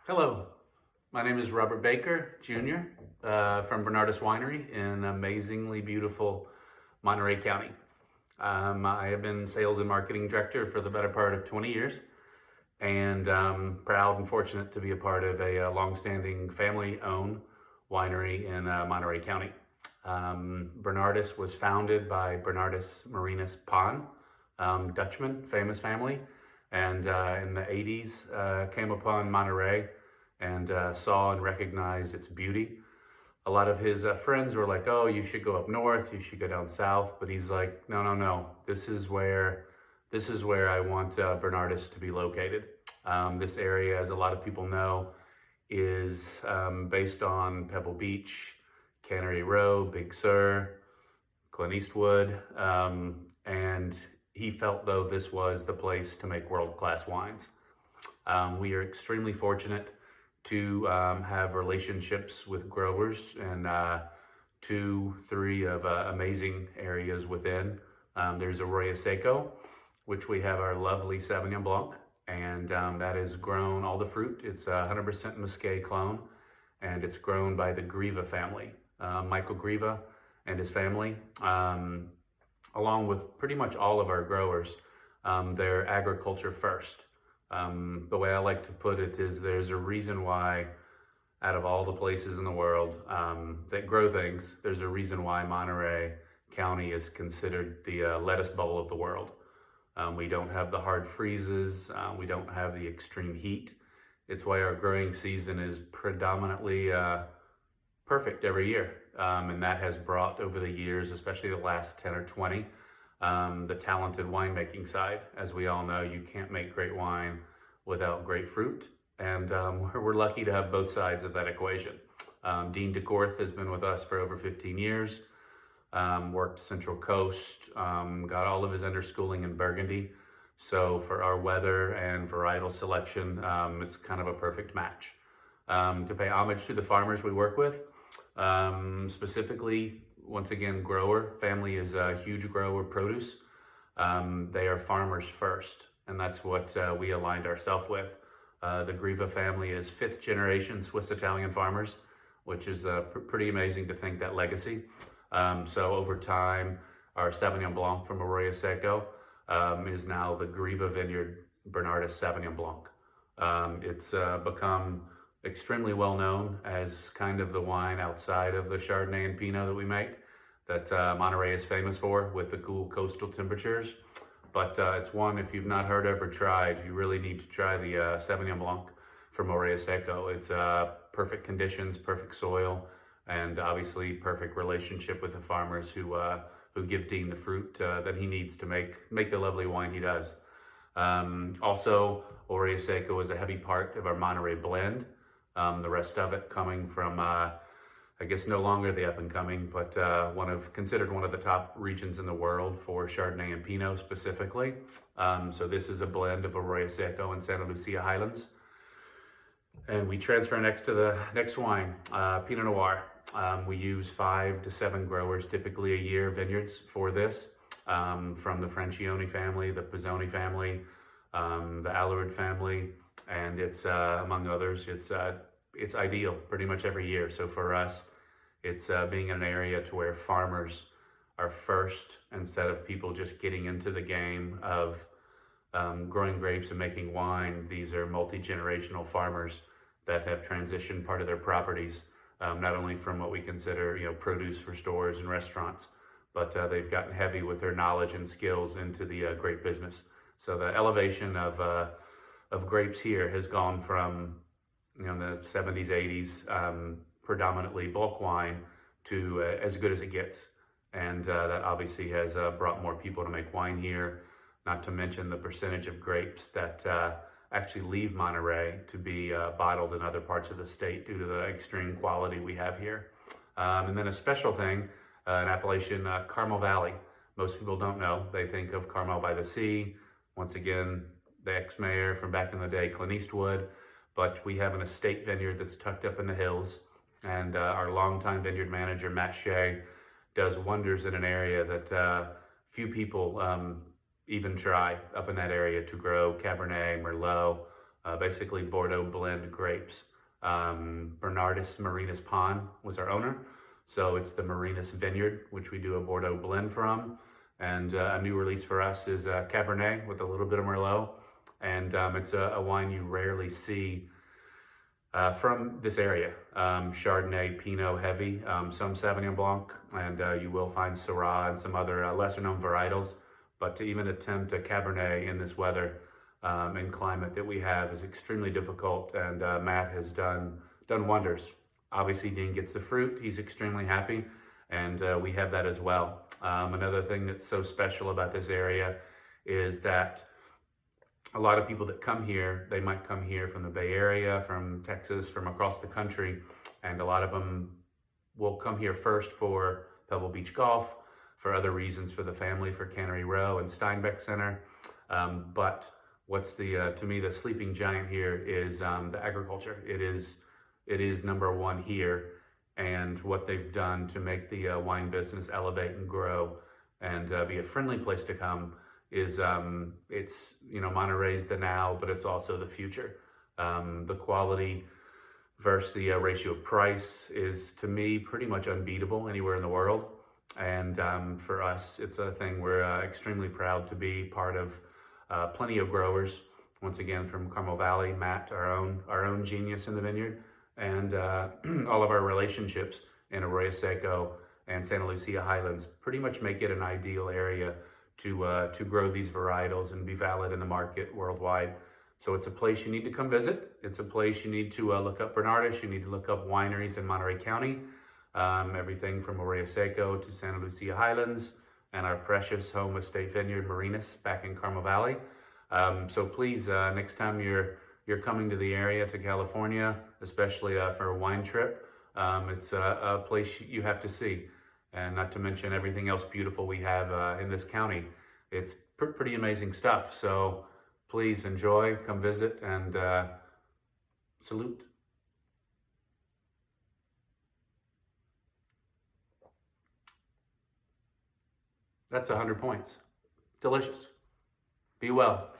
Hello, my name is Robert Baker Jr. From Bernardus Winery in amazingly beautiful Monterey County. I have been sales and marketing director for the better part of 20 years, and proud and fortunate to be a part of a longstanding family-owned winery in Monterey County. Bernardus was founded by Bernardus Marinus Pan, Dutchman, famous family, and in the 80s came upon Monterey and saw and recognized its beauty. A lot of his friends were like, oh, you should go up north, you should go down south, but he's like, no, no, no, this is where I want Bernardus to be located. This area, as a lot of people know, is based on Pebble Beach, Cannery Row, Big Sur, Clint Eastwood, and he felt though this was the place to make world-class wines. We are extremely fortunate to have relationships with growers and 2-3 of amazing areas within. There's Arroyo Seco, which we have our lovely Sauvignon Blanc, and that is grown, all the fruit, it's 100% Muscat clone, and it's grown by the Griva family. Michael Griva and his family, along with pretty much all of our growers, they're agriculture first. The way I like to put it is there's a reason why out of all the places in the world that grow things, there's a reason why Monterey County is considered the lettuce bowl of the world. We don't have the hard freezes, we don't have the extreme heat. It's why our growing season is predominantly perfect every year. And that has brought over the years, especially the last 10 or 20, the talented winemaking side. As we all know, you can't make great wine without great fruit. And we're lucky to have both sides of that equation. Dean DeCorth has been with us for over 15 years, worked Central Coast, got all of his underschooling in Burgundy. So for our weather and varietal selection, it's kind of a perfect match. To pay homage to the farmers we work with, specifically, once again, grower family is a huge grower produce. They are farmers first, and that's what we aligned ourselves with. The Griva family is 5th generation Swiss Italian farmers, which is pretty amazing to think that legacy. So over time, our Sauvignon Blanc from Arroyo Seco is now the Griva Vineyard Bernardus Sauvignon Blanc. It's become extremely well known as kind of the wine outside of the Chardonnay and Pinot that we make, that Monterey is famous for with the cool coastal temperatures. But it's one, if you've not heard of or tried, you really need to try the Sauvignon Blanc from Arroyo Seco. It's perfect conditions, perfect soil, and obviously perfect relationship with the farmers who give Dean the fruit that he needs to make the lovely wine he does. Also, Arroyo Seco is a heavy part of our Monterey blend. The rest of it coming from, I guess no longer the up and coming, but considered one of the top regions in the world for Chardonnay and Pinot specifically. So this is a blend of Arroyo Seco and Santa Lucia Highlands. And we transfer next to the next wine, Pinot Noir. We use 5 to 7 growers, typically a year, vineyards for this, from the Francione family, the Pizzoni family, the Allard family, and it's among others. It's ideal pretty much every year. So for us, it's being in an area to where farmers are first instead of people just getting into the game of growing grapes and making wine. These are multi-generational farmers that have transitioned part of their properties, not only from what we consider produce for stores and restaurants, but they've gotten heavy with their knowledge and skills into the grape business. So the elevation of grapes here has gone from the 70s, 80s, predominantly bulk wine to as good as it gets. And that obviously has brought more people to make wine here, not to mention the percentage of grapes that actually leave Monterey to be bottled in other parts of the state due to the extreme quality we have here. And then a special thing, in Appalachian, Carmel Valley. Most people don't know. They think of Carmel by the sea. Once again, the ex-mayor from back in the day, Clint Eastwood, but we have an estate vineyard that's tucked up in the hills, and our longtime vineyard manager, Matt Shea, does wonders in an area that few people even try up in that area to grow Cabernet, Merlot, basically Bordeaux blend grapes. Bernardus Marinus Pond was our owner. So it's the Marinus Vineyard, which we do a Bordeaux blend from. And a new release for us is Cabernet with a little bit of Merlot. And it's a wine you rarely see from this area. Chardonnay, Pinot heavy, some Sauvignon Blanc, and you will find Syrah and some other lesser known varietals. But to even attempt a Cabernet in this weather and climate that we have is extremely difficult, and Matt has done wonders. Obviously, Dean gets the fruit. He's extremely happy, and we have that as well. Another thing that's so special about this area is that a lot of people that come here, they might come here from the Bay Area, from Texas, from across the country, and a lot of them will come here first for Pebble Beach Golf, for other reasons for the family, for Cannery Row and Steinbeck Center. But what's to me, the sleeping giant here is the agriculture. It is number one here, and what they've done to make the wine business elevate and grow and be a friendly place to come is it's, Monterey's the now, but it's also the future. The quality versus the ratio of price is, to me, pretty much unbeatable anywhere in the world. And for us, it's a thing we're extremely proud to be part of. Plenty of growers, once again, from Carmel Valley, Matt, our own genius in the vineyard, and all of our relationships in Arroyo Seco and Santa Lucia Highlands pretty much make it an ideal area to grow these varietals and be valid in the market worldwide. So it's a place you need to come visit. It's a place you need to look up Bernardus. You need to look up wineries in Monterey County. Everything from Arroyo Seco to Santa Lucia Highlands and our precious home estate vineyard, Marinus, back in Carmel Valley. So please, next time you're coming to the area, to California, especially for a wine trip, it's a place you have to see. And not to mention everything else beautiful we have in this county. It's pretty amazing stuff. So please enjoy, come visit, and salute. That's 100 points. Delicious. Be well.